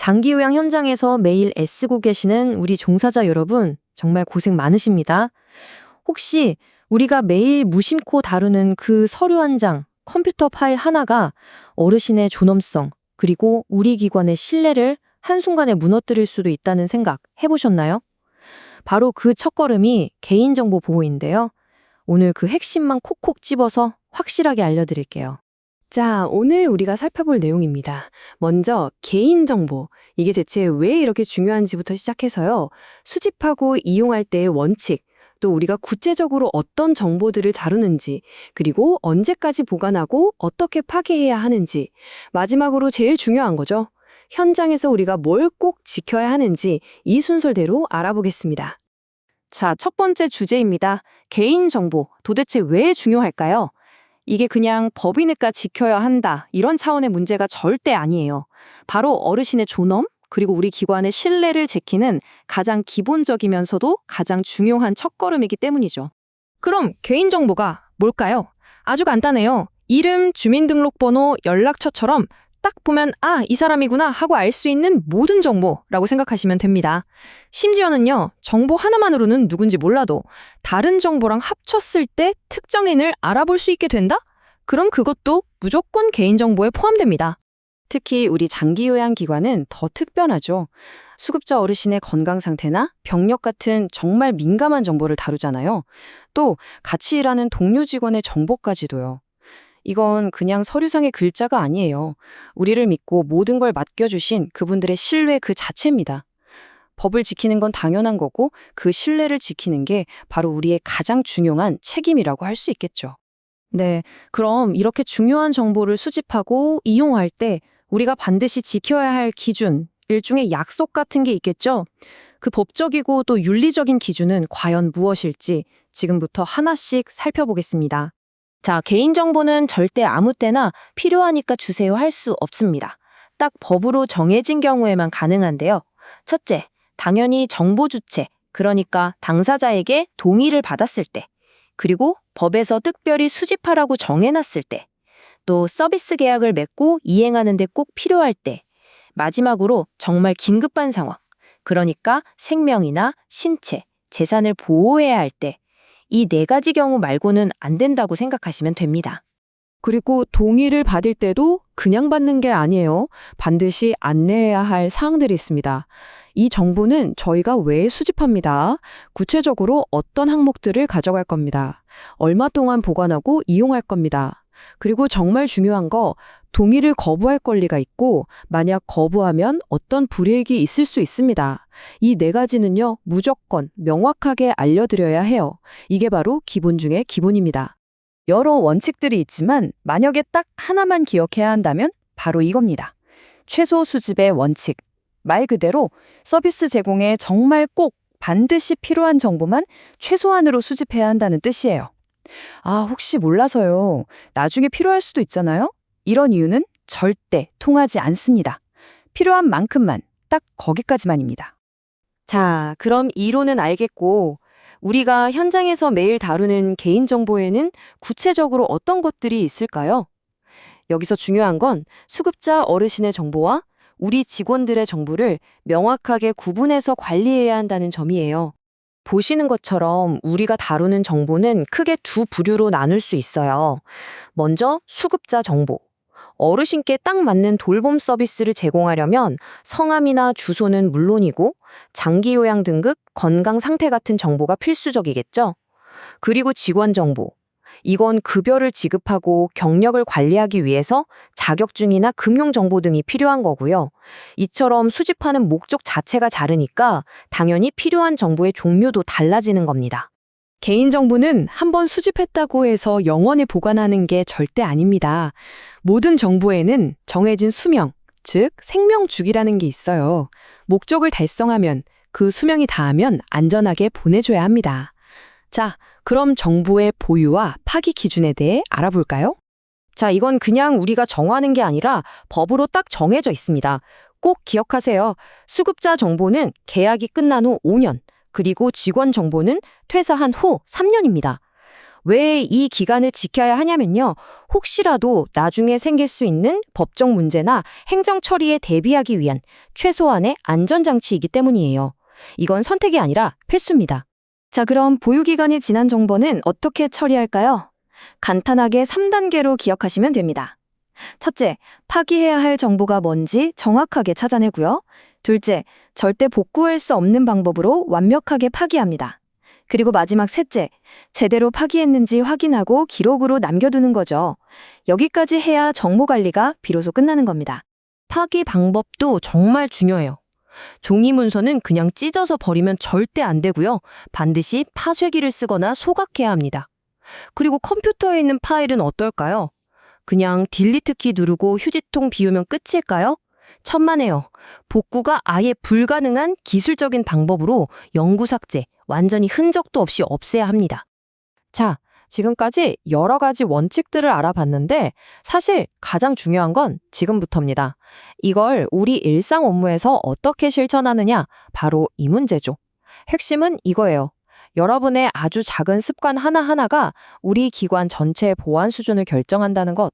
장기 요양 현장에서 매일 애쓰고 계시는 우리 종사자 여러분, 정말 고생 많으십니다. 혹시 우리가 매일 무심코 다루는 그 서류 한 장, 컴퓨터 파일 하나가 어르신의 존엄성, 그리고 우리 기관의 신뢰를 한순간에 무너뜨릴 수도 있다는 생각 해보셨나요? 바로 그 첫걸음이 개인정보 보호인데요. 오늘 그 핵심만 콕콕 집어서 확실하게 알려드릴게요. 자, 오늘 우리가 살펴볼 내용입니다. 먼저 개인정보. 이게 대체 왜 이렇게 중요한지부터 시작해서요. 수집하고 이용할 때의 원칙, 또 우리가 구체적으로 어떤 정보들을 다루는지, 그리고 언제까지 보관하고 어떻게 파괴해야 하는지, 마지막으로 제일 중요한 거죠. 현장에서 우리가 뭘 꼭 지켜야 하는지 이 순서대로 알아보겠습니다. 자, 첫 번째 주제입니다. 개인정보, 도대체 왜 중요할까요? 이게 그냥 법이니까 지켜야 한다, 이런 차원의 문제가 절대 아니에요. 바로 어르신의 존엄, 그리고 우리 기관의 신뢰를 지키는 가장 기본적이면서도 가장 중요한 첫걸음이기 때문이죠. 그럼 개인정보가 뭘까요? 아주 간단해요. 이름, 주민등록번호, 연락처처럼 딱 보면 이 사람이구나 하고 알 수 있는 모든 정보라고 생각하시면 됩니다. 심지어는요, 정보 하나만으로는 누군지 몰라도 다른 정보랑 합쳤을 때 특정인을 알아볼 수 있게 된다? 그럼 그것도 무조건 개인정보에 포함됩니다. 특히 우리 장기요양기관은 더 특별하죠. 수급자 어르신의 건강 상태나 병력 같은 정말 민감한 정보를 다루잖아요. 또 같이 일하는 동료 직원의 정보까지도요. 이건 그냥 서류상의 글자가 아니에요. 우리를 믿고 모든 걸 맡겨주신 그분들의 신뢰 그 자체입니다. 법을 지키는 건 당연한 거고 그 신뢰를 지키는 게 바로 우리의 가장 중요한 책임이라고 할 수 있겠죠. 네, 그럼 이렇게 중요한 정보를 수집하고 이용할 때 우리가 반드시 지켜야 할 기준, 일종의 약속 같은 게 있겠죠? 그 법적이고 또 윤리적인 기준은 과연 무엇일지 지금부터 하나씩 살펴보겠습니다. 자, 개인정보는 절대 아무 때나 필요하니까 주세요 할 수 없습니다. 딱 법으로 정해진 경우에만 가능한데요. 첫째, 당연히 정보 주체, 그러니까 당사자에게 동의를 받았을 때, 그리고 법에서 특별히 수집하라고 정해놨을 때, 또 서비스 계약을 맺고 이행하는 데 꼭 필요할 때, 마지막으로 정말 긴급한 상황, 그러니까 생명이나 신체, 재산을 보호해야 할 때, 이 네 가지 경우 말고는 안 된다고 생각하시면 됩니다. 그리고 동의를 받을 때도 그냥 받는 게 아니에요. 반드시 안내해야 할 사항들이 있습니다. 이 정보는 저희가 왜 수집합니다. 구체적으로 어떤 항목들을 가져갈 겁니다. 얼마 동안 보관하고 이용할 겁니다. 그리고 정말 중요한 거, 동의를 거부할 권리가 있고 만약 거부하면 어떤 불이익이 있을 수 있습니다. 이 네 가지는요, 무조건 명확하게 알려드려야 해요. 이게 바로 기본 중의 기본입니다. 여러 원칙들이 있지만 만약에 딱 하나만 기억해야 한다면 바로 이겁니다. 최소 수집의 원칙. 말 그대로 서비스 제공에 정말 꼭 반드시 필요한 정보만 최소한으로 수집해야 한다는 뜻이에요. 혹시 몰라서요. 나중에 필요할 수도 있잖아요. 이런 이유는 절대 통하지 않습니다. 필요한 만큼만, 딱 거기까지만입니다. 자, 그럼 이론은 알겠고, 우리가 현장에서 매일 다루는 개인정보에는 구체적으로 어떤 것들이 있을까요? 여기서 중요한 건 수급자 어르신의 정보와 우리 직원들의 정보를 명확하게 구분해서 관리해야 한다는 점이에요. 보시는 것처럼 우리가 다루는 정보는 크게 두 부류로 나눌 수 있어요. 먼저 수급자 정보. 어르신께 딱 맞는 돌봄 서비스를 제공하려면 성함이나 주소는 물론이고 장기 요양 등급, 건강 상태 같은 정보가 필수적이겠죠. 그리고 직원 정보. 이건 급여를 지급하고 경력을 관리하기 위해서 자격증이나 금융 정보 등이 필요한 거고요. 이처럼 수집하는 목적 자체가 다르니까 당연히 필요한 정보의 종류도 달라지는 겁니다. 개인정보는 한번 수집했다고 해서 영원히 보관하는 게 절대 아닙니다. 모든 정보에는 정해진 수명, 즉 생명 주기라는 게 있어요. 목적을 달성하면 그 수명이 닿으면 안전하게 보내줘야 합니다. 자, 그럼 정보의 보유와 파기 기준에 대해 알아볼까요? 자, 이건 그냥 우리가 정하는 게 아니라 법으로 딱 정해져 있습니다. 꼭 기억하세요. 수급자 정보는 계약이 끝난 후 5년, 그리고 직원 정보는 퇴사한 후 3년입니다. 왜 이 기간을 지켜야 하냐면요. 혹시라도 나중에 생길 수 있는 법적 문제나 행정 처리에 대비하기 위한 최소한의 안전장치이기 때문이에요. 이건 선택이 아니라 필수입니다. 자, 그럼 보유기간이 지난 정보는 어떻게 처리할까요? 간단하게 3단계로 기억하시면 됩니다. 첫째, 파기해야 할 정보가 뭔지 정확하게 찾아내고요. 둘째, 절대 복구할 수 없는 방법으로 완벽하게 파기합니다. 그리고 마지막 셋째, 제대로 파기했는지 확인하고 기록으로 남겨두는 거죠. 여기까지 해야 정보 관리가 비로소 끝나는 겁니다. 파기 방법도 정말 중요해요. 종이 문서는 그냥 찢어서 버리면 절대 안 되고요. 반드시 파쇄기를 쓰거나 소각해야 합니다. 그리고 컴퓨터에 있는 파일은 어떨까요? 그냥 딜리트 키 누르고 휴지통 비우면 끝일까요? 천만에요. 복구가 아예 불가능한 기술적인 방법으로 영구 삭제, 완전히 흔적도 없이 없애야 합니다. 자, 지금까지 여러 가지 원칙들을 알아봤는데 사실 가장 중요한 건 지금부터입니다. 이걸 우리 일상 업무에서 어떻게 실천하느냐, 바로 이 문제죠. 핵심은 이거예요. 여러분의 아주 작은 습관 하나하나가 우리 기관 전체의 보안 수준을 결정한다는 것.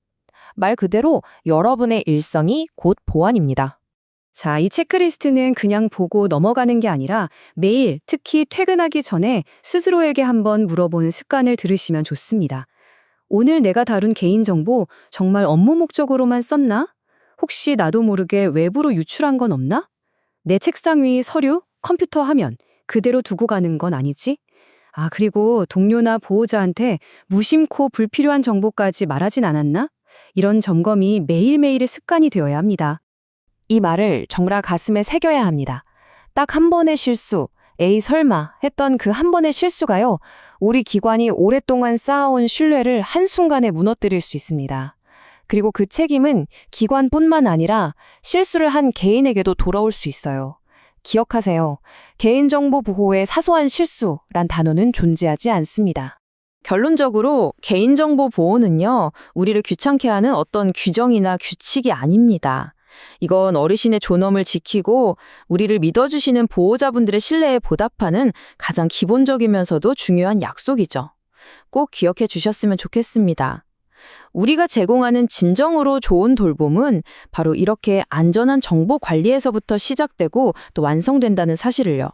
말 그대로 여러분의 일성이 곧 보안입니다. 자, 이 체크리스트는 그냥 보고 넘어가는 게 아니라 매일, 특히 퇴근하기 전에 스스로에게 한번 물어보는 습관을 들으시면 좋습니다. 오늘 내가 다룬 개인정보 정말 업무 목적으로만 썼나? 혹시 나도 모르게 외부로 유출한 건 없나? 내 책상 위 서류, 컴퓨터 화면 그대로 두고 가는 건 아니지? 아, 그리고 동료나 보호자한테 무심코 불필요한 정보까지 말하진 않았나? 이런 점검이 매일매일의 습관이 되어야 합니다. 이 말을 정말 가슴에 새겨야 합니다. 딱 한 번의 실수, 에이 설마 했던 그 한 번의 실수가요, 우리 기관이 오랫동안 쌓아온 신뢰를 한순간에 무너뜨릴 수 있습니다. 그리고 그 책임은 기관뿐만 아니라 실수를 한 개인에게도 돌아올 수 있어요. 기억하세요. 개인정보 보호의 사소한 실수란 단어는 존재하지 않습니다. 결론적으로 개인정보 보호는요, 우리를 귀찮게 하는 어떤 규정이나 규칙이 아닙니다. 이건 어르신의 존엄을 지키고 우리를 믿어주시는 보호자분들의 신뢰에 보답하는 가장 기본적이면서도 중요한 약속이죠. 꼭 기억해 주셨으면 좋겠습니다. 우리가 제공하는 진정으로 좋은 돌봄은 바로 이렇게 안전한 정보 관리에서부터 시작되고 또 완성된다는 사실을요.